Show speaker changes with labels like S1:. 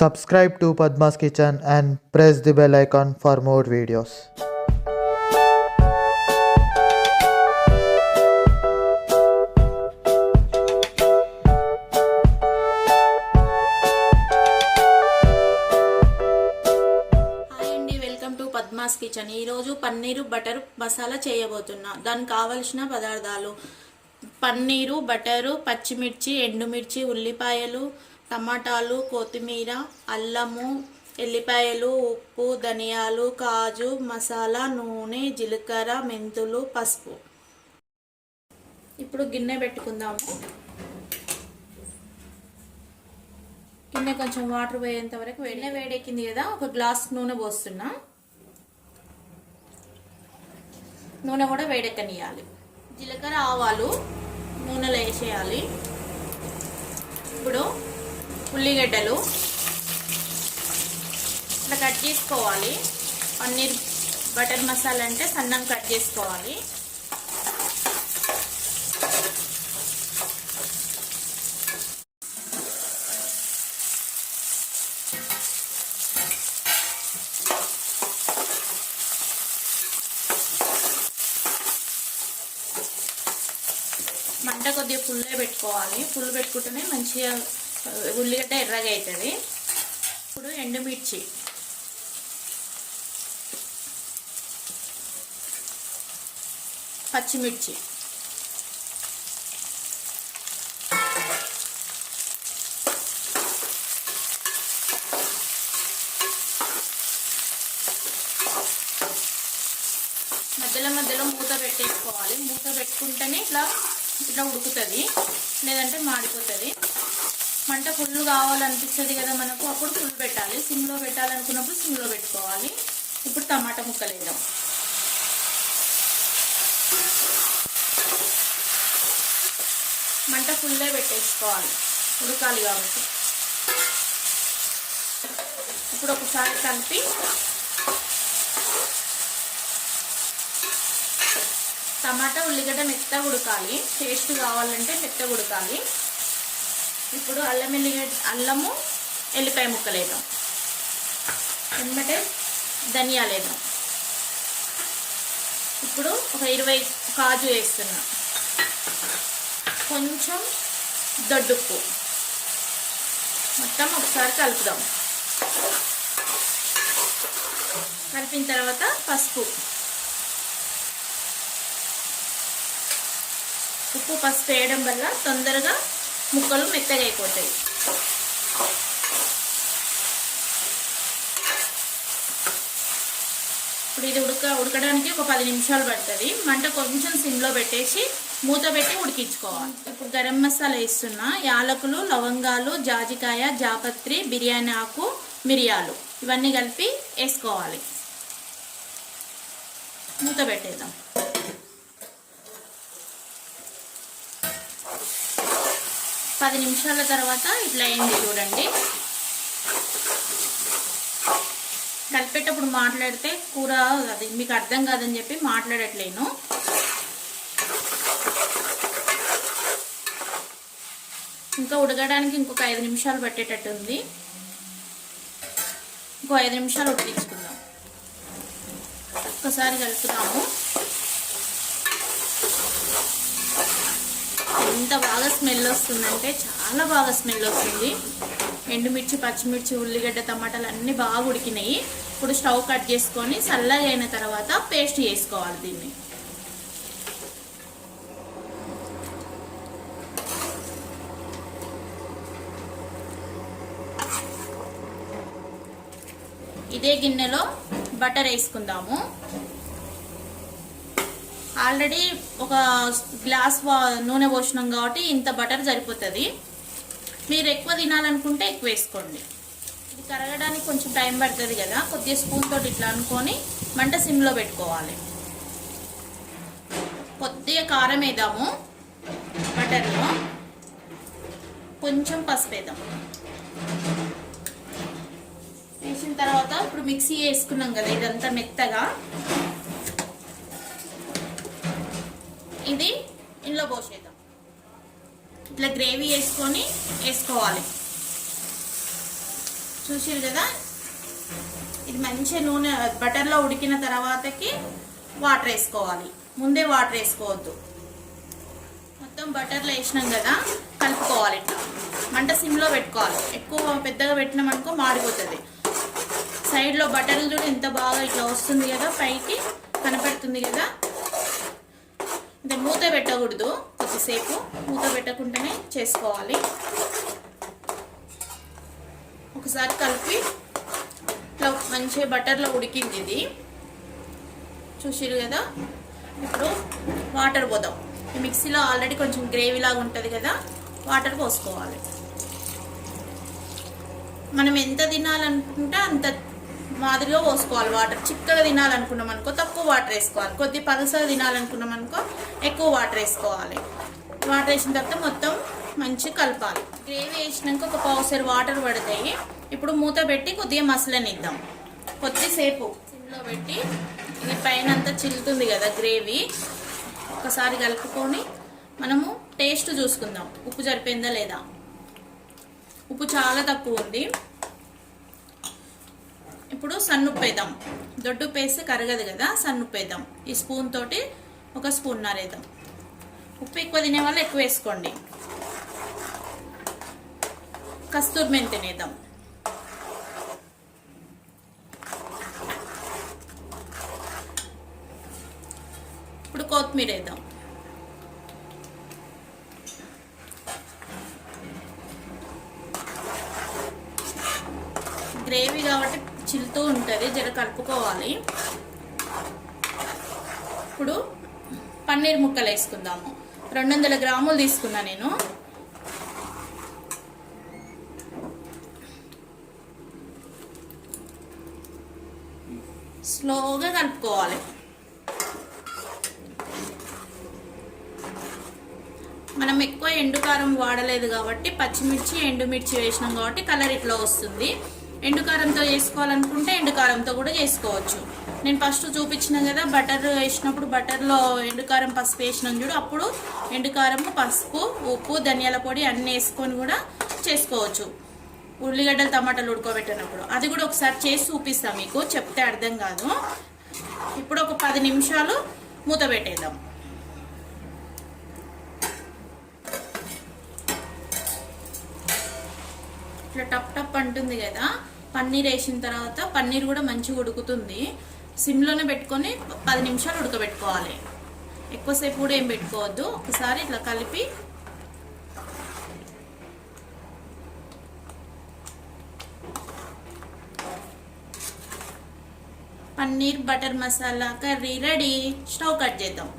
S1: Subscribe to Padma's Kitchen and press the bell icon for more videos.
S2: Welcome to Padma's kitchen. ఈరోజు paneer butter masala చేయబోతున్నా. దానికి కావలసిన పదార్థాలు: paneer, butter, పచ్చిమిర్చి, ఎండుమిర్చి, ఉల్లిపాయలు, టమాటాలు, కొత్తిమీర, అల్లము, ఎల్లిపాయలు, ఉప్పు, ధనియాలు, కాజు, మసాలా, నూనె, జీలకర్ర, మెంతులు, పసుపు. ఇప్పుడు గిన్నె పెట్టుకుందాము. గిన్నె కొంచెం వాటర్ పోయేంత వరకు గిన్నె వేడెక్కింది కదా, ఒక గ్లాస్ నూనె పోస్తున్నా. నూనె కూడా వేడెక్కనియాలి. జీలకర్ర, ఆవాలు నూనెలో వేసేయాలి. ఇప్పుడు ఉల్లిగడ్డలు ఇట్లా కట్ చేసుకోవాలి. పన్నీర్ బటర్ మసాలా అంటే సన్నం కట్ చేసుకోవాలి. మంట కొద్దిగా ఫుల్గా పెట్టుకోవాలి. ఫుల్ పెట్టుకుంటేనే మంచిగా ఉల్లిగడ్డ ఎర్రగా అవుతుంది. ఇప్పుడు ఎండుమిర్చి, పచ్చిమిర్చి, మధ్యలో మూత పెట్టేసుకోవాలి. మూత పెట్టుకుంటేనే ఇట్లా ఉడుకుతుంది, లేదంటే మాడిపోతుంది. మంట ఫుల్ కావాలనిపిస్తుంది కదా మనకు, అప్పుడు ఫుల్ పెట్టాలి. సిమ్లో పెట్టాలనుకున్నప్పుడు సిమ్లో పెట్టుకోవాలి. ఇప్పుడు టమాటా ముక్కలు వేద్దాం. మంట ఫుల్లే పెట్టేసుకోవాలి, ఉడకాలి కాబట్టి. ఇప్పుడు ఒకసారి కలిపి టమాటా, ఉల్లిగడ్డ మెత్తగా ఉడకాలి. టేస్ట్ కావాలంటే మెత్తగా ఉడకాలి. ఇప్పుడు అల్లము, ఎల్లిపాయ ముక్కలు వేద్దాం. వెంబటే ధనియాలు వేద్దాం. ఇప్పుడు ఒక 20 కాజు వేస్తున్నా. కొంచెం దొడ్డుప్పు. మొత్తం ఒకసారి కలుపుదాం. కలిపిన తర్వాత పసుపు, ఉప్పు, పసుపు వేయడం వల్ల తొందరగా ముక్కలు మెత్తగా అయిపోతాయి. ఇప్పుడు ఇది ఉడకడానికి ఒక 10 నిమిషాలు పడుతుంది. మంట కొంచెం సిమ్లో పెట్టేసి మూత పెట్టి ఉడికించుకోవాలి. ఇప్పుడు గరం మసాలా వేస్తున్నా. యాలకులు, లవంగాలు, జాజికాయ, జాపత్రి, బిర్యానీ ఆకు, మిరియాలు ఇవన్నీ కలిపి వేసుకోవాలి. మూత పెట్టేద్దాం. పది నిమిషాల తర్వాత ఇట్లా అయింది చూడండి. కలిపేటప్పుడు మాట్లాడితే కూర అది మీకు అర్థం కాదని చెప్పి మాట్లాడట్లేను. ఇంకా ఉడకడానికి ఇంకొక 5 నిమిషాలు పట్టేటట్టు ఉంది. ఇంకో 5 నిమిషాలు ఉడికించుకుందాం. ఒక్కసారి కలుపుదాము. ఎంత బాగా స్మెల్ వస్తుందంటే చాలా బాగా స్మెల్ వస్తుంది. ఎండుమిర్చి, పచ్చిమిర్చి, ఉల్లిగడ్డ, టమాటాలు అన్నీ బాగా ఉడికినాయి. ఇప్పుడు స్టవ్ కట్ చేసుకొని చల్లగా అయిన తర్వాత పేస్ట్ చేసుకోవాలి దీన్ని. ఇదే గిన్నెలో బటర్ వేసుకుందాము. ఆల్రెడీ ఒక గ్లాస్ నూనె పోసినాం కాబట్టి ఇంత బటర్ సరిపోతుంది. మీరు ఎక్కువ తినాలనుకుంటే ఎక్కువ వేసుకోండి. ఇది కరగడానికి కొంచెం టైం పడుతుంది కదా, కొద్దిగా స్పూన్ తోటి ఇట్లా అనుకొని మంట సిమ్లో పెట్టుకోవాలి. కొద్దిగా కారం వేద్దాము. బటర్లో కొంచెం పసుపు వేద్దాం. వేసిన తర్వాత ఇప్పుడు మిక్సీ వేసుకున్నాం కదా, ఇదంతా మెత్తగా ఇది ఇందులో పోసేద్దాం. ఇట్లా గ్రేవీ వేసుకోవాలి. చూసిరు కదా, ఇది మంచిగా నూనె బటర్లో ఉడికిన తర్వాతకి వాటర్ వేసుకోవాలి, ముందే వాటర్ వేసుకోవద్దు. మొత్తం బటర్లో వేసినాం కదా, కలుపుకోవాలి. ఇట్లా మంట సిమ్లో పెట్టుకోవాలి, ఎక్కువ పెద్దగా పెట్టినామనుకో మాడిపోతుంది. సైడ్లో బటర్ కూడా ఎంత బాగా ఇట్లా వస్తుంది కదా, పైకి కనపడుతుంది కదా. ఇది మూత పెట్టకూడదు, కొద్దిసేపు మూత పెట్టకుండానే చేసుకోవాలి. ఒకసారి కలిపి ఇట్లా మంచిగా బటర్లో ఉడికింది ఇది, చూసిరు కదా. ఇప్పుడు వాటర్ పోదాం. ఈ మిక్సీలో ఆల్రెడీ కొంచెం గ్రేవీ లాగా ఉంటుంది కదా, వాటర్ పోసుకోవాలి. మనం ఎంత తినాలనుకుంటే అంత మాదిరిగా పోసుకోవాలి వాటర్. చిక్కగా తినాలనుకున్నాం అనుకో తక్కువ వాటర్ వేసుకోవాలి, కొద్ది పలసగా తినాలనుకున్నాం అనుకో ఎక్కువ వాటర్ వేసుకోవాలి. వాటర్ వేసిన తర్వాత మొత్తం మంచిగా కలపాలి. గ్రేవీ వేసినాక ఒక పావుసేరు వాటర్ పడతాయి. ఇప్పుడు మూత పెట్టి కొద్దిగా మసలనిద్దాం. కొద్దిసేపు సిమ్లో పెట్టి ఇది పైన అంతా చిల్లుతుంది కదా గ్రేవీ, ఒకసారి కలుపుకొని మనము టేస్ట్ చూసుకుందాం, ఉప్పు సరిపోయిందా లేదా. ఉప్పు చాలా తక్కువ ఉంది. ఇప్పుడు సన్నుప్పు వేద్దాం. దొడ్డుప్పు వేస్తే కరగదు కదా, సన్నుప్పు వేద్దాం. ఈ స్పూన్ తోటి ఒక స్పూన్నర వేద్దాం. ఉప్పు ఎక్కువ తినే వాళ్ళు ఎక్కువ వేసుకోండి. కస్తూరి మెంతి వేద్దాం. ఇప్పుడు కొత్తిమీర వేద్దాం. గ్రేవీ కాబట్టి చిల్లుతూ ఉంటుంది, జర కలుపుకోవాలి. ఇప్పుడు పన్నీర్ ముక్కలు వేసుకుందాము. 200 గ్రాములు తీసుకున్నా నేను. స్లోగా కలుపుకోవాలి. మనం ఎక్కువ ఎండుకారం వాడలేదు కాబట్టి, పచ్చిమిర్చి ఎండుమిర్చి వేసినాం కాబట్టి కలర్ ఇట్లా వస్తుంది. ఎండుకారంతో చేసుకోవాలనుకుంటే ఎండుకారంతో కూడా చేసుకోవచ్చు. నేను ఫస్ట్ చూపించిన కదా, బటర్ వేసినప్పుడు బటర్లో ఎండుకారం పసుపు వేసినాం చూడు, అప్పుడు ఎండుకారము పసుపు ఉప్పు ధనియాల పొడి అన్నీ వేసుకొని కూడా చేసుకోవచ్చు. ఉల్లిగడ్డలు టమాటాలు ఉడకబెట్టినప్పుడు అది కూడా ఒకసారి చేసి చూపిస్తాను మీకు, చెప్తే అర్థం కాదు. ఇప్పుడు ఒక 10 నిమిషాలు మూత పెట్టేద్దాం. ఇట్లా టప్ టప్ అంటుంది కదా. పన్నీర్ వేసిన తర్వాత పన్నీర్ కూడా మంచిగా ఉడుకుతుంది. సిమ్లోనే పెట్టుకొని 10 నిమిషాలు ఉడకబెట్టుకోవాలి, ఎక్కువసేపు కూడా ఏం పెట్టుకోవద్దు. ఒకసారి ఇట్లా కలిపి paneer butter masala curry ready. Stove cut చేద్దాం.